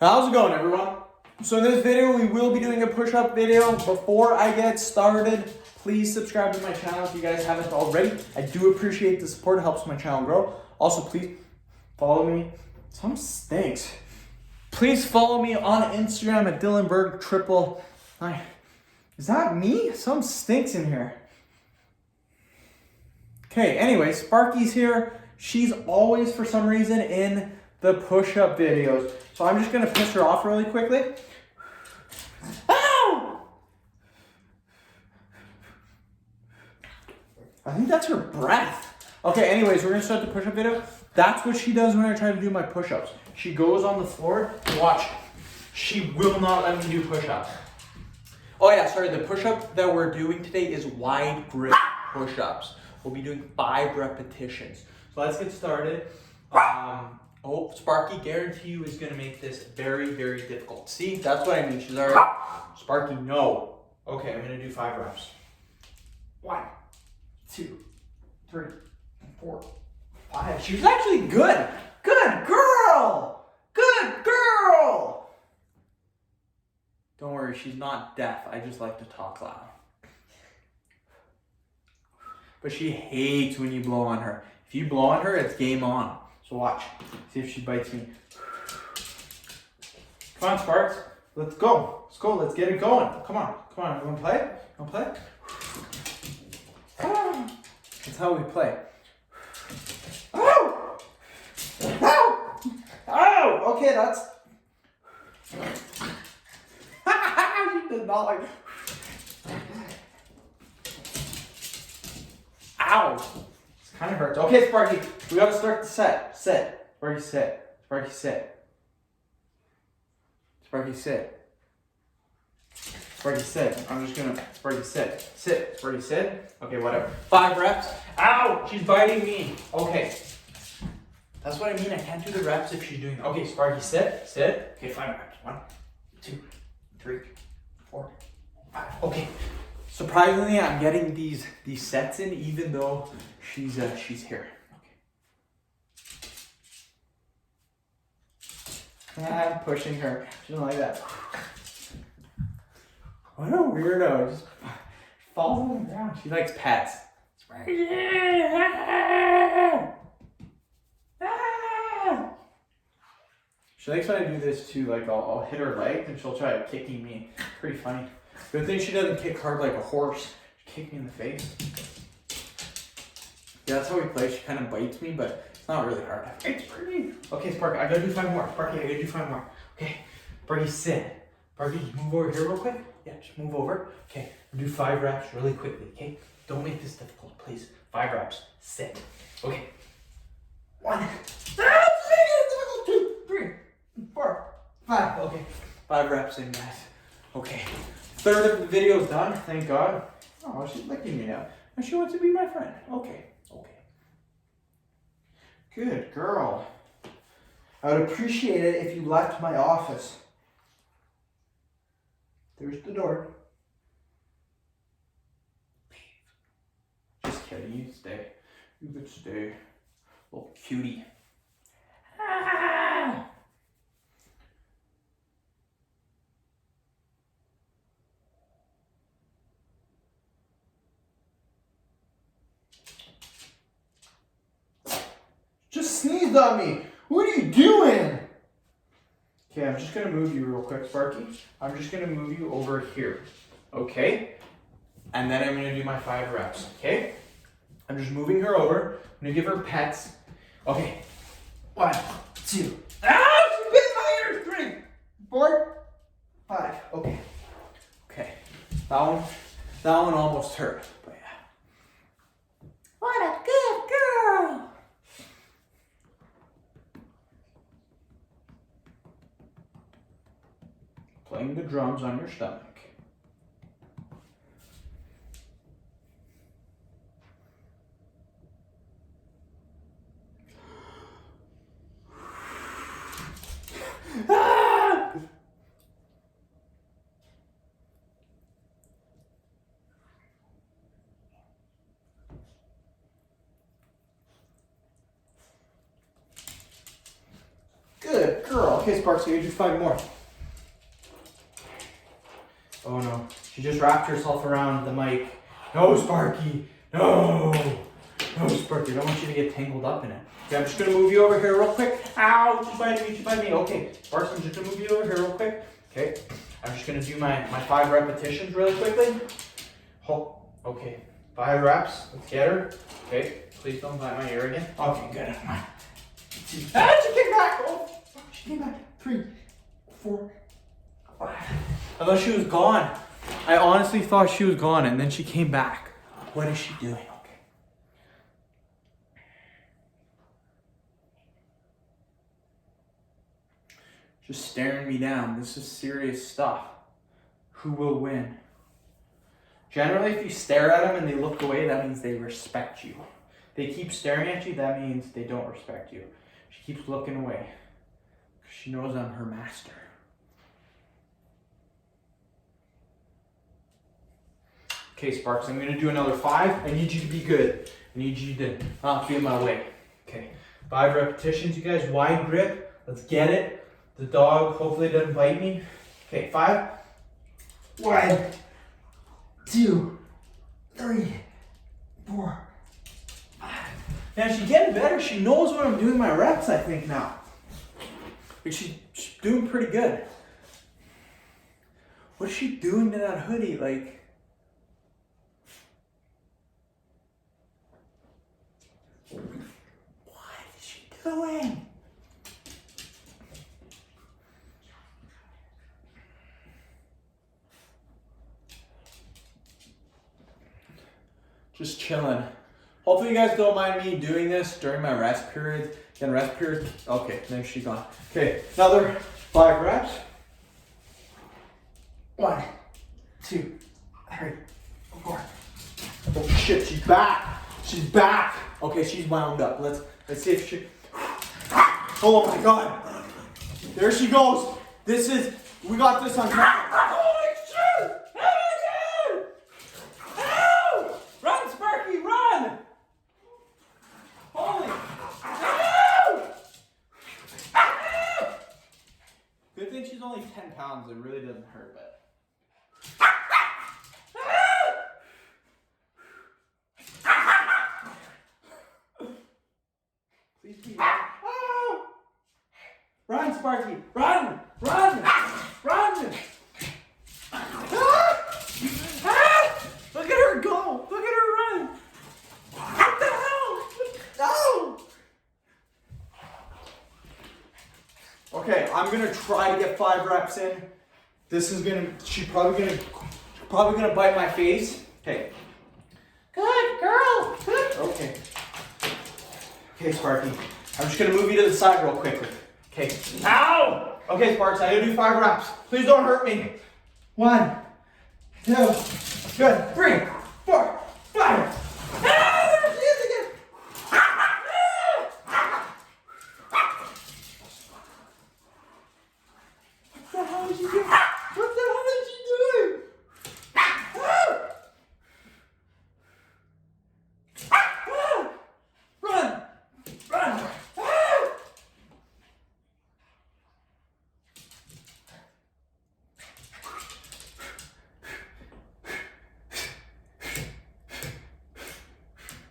How's it going, everyone? So in this video, we will be doing a push-up video. Before I get started, please subscribe to my channel if you guys haven't already. I do appreciate the support. It helps my channel grow. Also, please follow me. Some stinks. Please follow me on Instagram at DylanBerg9. Is that me? Some stinks in here. Okay, anyway, Sparky's here. She's always, for some reason, in the push-up videos. So I'm just gonna piss her off really quickly. Ow! I think that's her breath. Okay, anyways, we're gonna start the push-up video. That's what she does when I try to do my push-ups. She goes on the floor, watch. She will not let me do push-ups. Oh yeah, sorry, the push-up that we're doing today is wide grip push-ups. We'll be doing 5 repetitions. So let's get started. Sparky, guarantee you is gonna make this very, very difficult. See, that's what I mean. She's already, Sparky, no. Okay, I'm gonna do 5 reps. 1, 2, 3, 4, 5. She was actually good. Good girl. Good girl. Don't worry, she's not deaf. I just like to talk loud. But she hates when you blow on her. If you blow on her, it's game on. So watch. See if she bites me. Come on, Sparks. Let's go. Let's go. Let's get it going. Come on. Come on. You want to play? You want to play? That's how we play. Oh! Oh! Oh! Okay, that's... She did not like... Ow! It kind of hurts. Okay, Sparky, we gotta start the set. Sit. Sparky, sit. Sparky, sit. Sparky, sit. Sparky, sit. I'm just gonna... Sparky, sit. Sit. Sparky, sit. Okay, whatever. 5 reps. Ow! She's biting me. Okay. That's what I mean. I can't do the reps if she's doing... Okay, Sparky, sit. Sit. Okay, 5 reps. 1, 2, 3, 4, 5. Okay. Surprisingly, I'm getting these sets in, even though she's here. Okay. I'm pushing her. She doesn't like that. What a weirdo! Just falls on the ground. She likes pets. She likes when I do this too. Like I'll hit her leg and she'll try kicking me. Pretty funny. Good thing she doesn't kick hard like a horse. She kicked me in the face. Yeah, that's how we play. She kind of bites me, but it's not really hard. It's pretty. Okay, Sparky, I gotta do 5 more. Sparky, I gotta do 5 more. Okay, Sparky, sit. Sparky, just move over here real quick. Yeah, just move over. Okay, do 5 reps really quickly. Okay, don't make this difficult, please. 5 reps. Sit. Okay. 1. 2, 3, 4, 5. Okay, 5 reps in, guys. Okay. 1/3 of the video's done, thank God. Oh, she's licking me now. And she wants to be my friend. Okay, okay. Good girl. I would appreciate it if you left my office. There's the door. Just kidding, you stay. You could stay. Little cutie. Ah! Just sneezed on me. What are you doing? Okay, I'm just gonna move you real quick, Sparky. I'm just gonna move you over here. Okay? And then I'm gonna do my 5 reps. Okay? I'm just moving her over. I'm gonna give her pets. Okay. 1, 2. Ah! She bit my ear. 3, 4, 5. Okay. Okay. That one almost hurt. But yeah. What a good girl. Playing the drums on your stomach. Ah! Good Good girl. Okay, Sparks, you do 5 more. Oh no, she just wrapped herself around the mic. No, Sparky. No. No, Sparky, I don't want you to get tangled up in it. Okay, I'm just gonna move you over here real quick. Ow, she's biting me. Okay, Sparks, I'm just gonna move you over here real quick. Okay, I'm just gonna do my 5 repetitions really quickly. Oh, okay, 5 reps. Let's get her. Okay, please don't bite my ear again. Okay, good. She came back. Oh, she came back. 3, 4, 5. I thought she was gone. I honestly thought she was gone, and then she came back. What is she doing? Okay. Just staring me down. This is serious stuff. Who will win? Generally, if you stare at them and they look away, that means they respect you. They keep staring at you, that means they don't respect you. She keeps looking away because she knows I'm her master. Okay, Sparks, I'm gonna do another 5. I need you to be good. I need you to not be in my way. Okay, 5 repetitions, you guys. Wide grip. Let's get it. The dog hopefully doesn't bite me. Okay, 5. 1, 2, 3, 4, 5. Now she's getting better. She knows when I'm doing my reps, I think, now. Like she's doing pretty good. What's she doing to that hoodie? Like, what is she doing? Just chilling. Hopefully you guys don't mind me doing this during my rest periods. Again, rest period. Okay, then she's gone. Okay, another 5 reps. 1, 2, 3, 4. Oh shit, she's back. She's back. Okay, she's wound up. Let's see if she. Oh my god. There she goes. We got this on camera. Holy shit! Ow! Run, Sparky, run! Holy. Ow! Good thing she's only 10 pounds. It really doesn't hurt, but. Please be run. Oh! Run, Sparky! Run! Run! Run! Ah! Ah! Look at her go! Look at her run! What the hell? No! Okay, I'm gonna try to get 5 reps in. She's probably gonna bite my face. Okay. Good girl. Good. Okay. Okay, Sparky. I'm just gonna move you to the side real quickly. Okay. Ow! Okay, Sparks, I gotta do 5 reps. Please don't hurt me. 1, 2, good. 3, 4, 5. Ah, there she is again. What the hell is she doing? What the hell is she doing? Run! Run!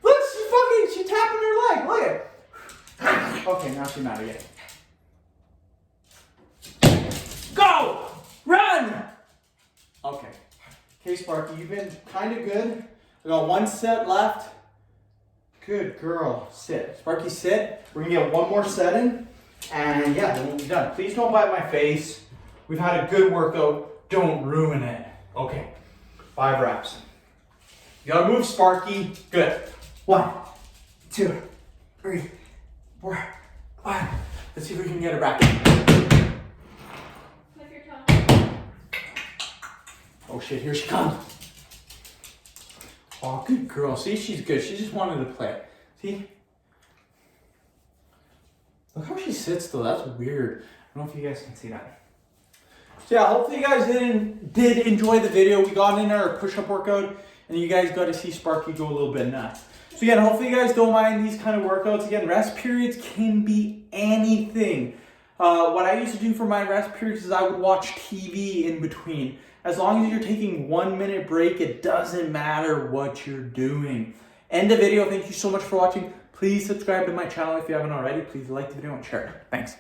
Look, she's tapping her leg. Look at it. Okay, now she's mad again. Go! Run! Okay. Okay, Sparky, you've been kind of good. We got 1 set left. Good girl. Sit. Sparky, sit. We're going to get 1 more set in. And yeah, then we'll be done. Please don't bite my face. We've had a good workout. Don't ruin it. Okay. 5 reps. You got to move, Sparky. Good. 1, 2, 3, 4, 5. Let's see if we can get her back in. Lift your tongue. Oh shit, here she comes. Oh, good girl. See, she's good. She just wanted to play. See? Look how she sits though. That's weird. I don't know if you guys can see that. So yeah, hopefully you guys did enjoy the video. We got in our push-up workout and you guys got to see Sparky go a little bit nuts. So again, hopefully you guys don't mind these kind of workouts. Again, rest periods can be anything. What I used to do for my rest periods is I would watch TV in between. As long as you're taking 1 minute break, it doesn't matter what you're doing. End the video. Thank you so much for watching. Please subscribe to my channel if you haven't already. Please like the video and share it. Thanks.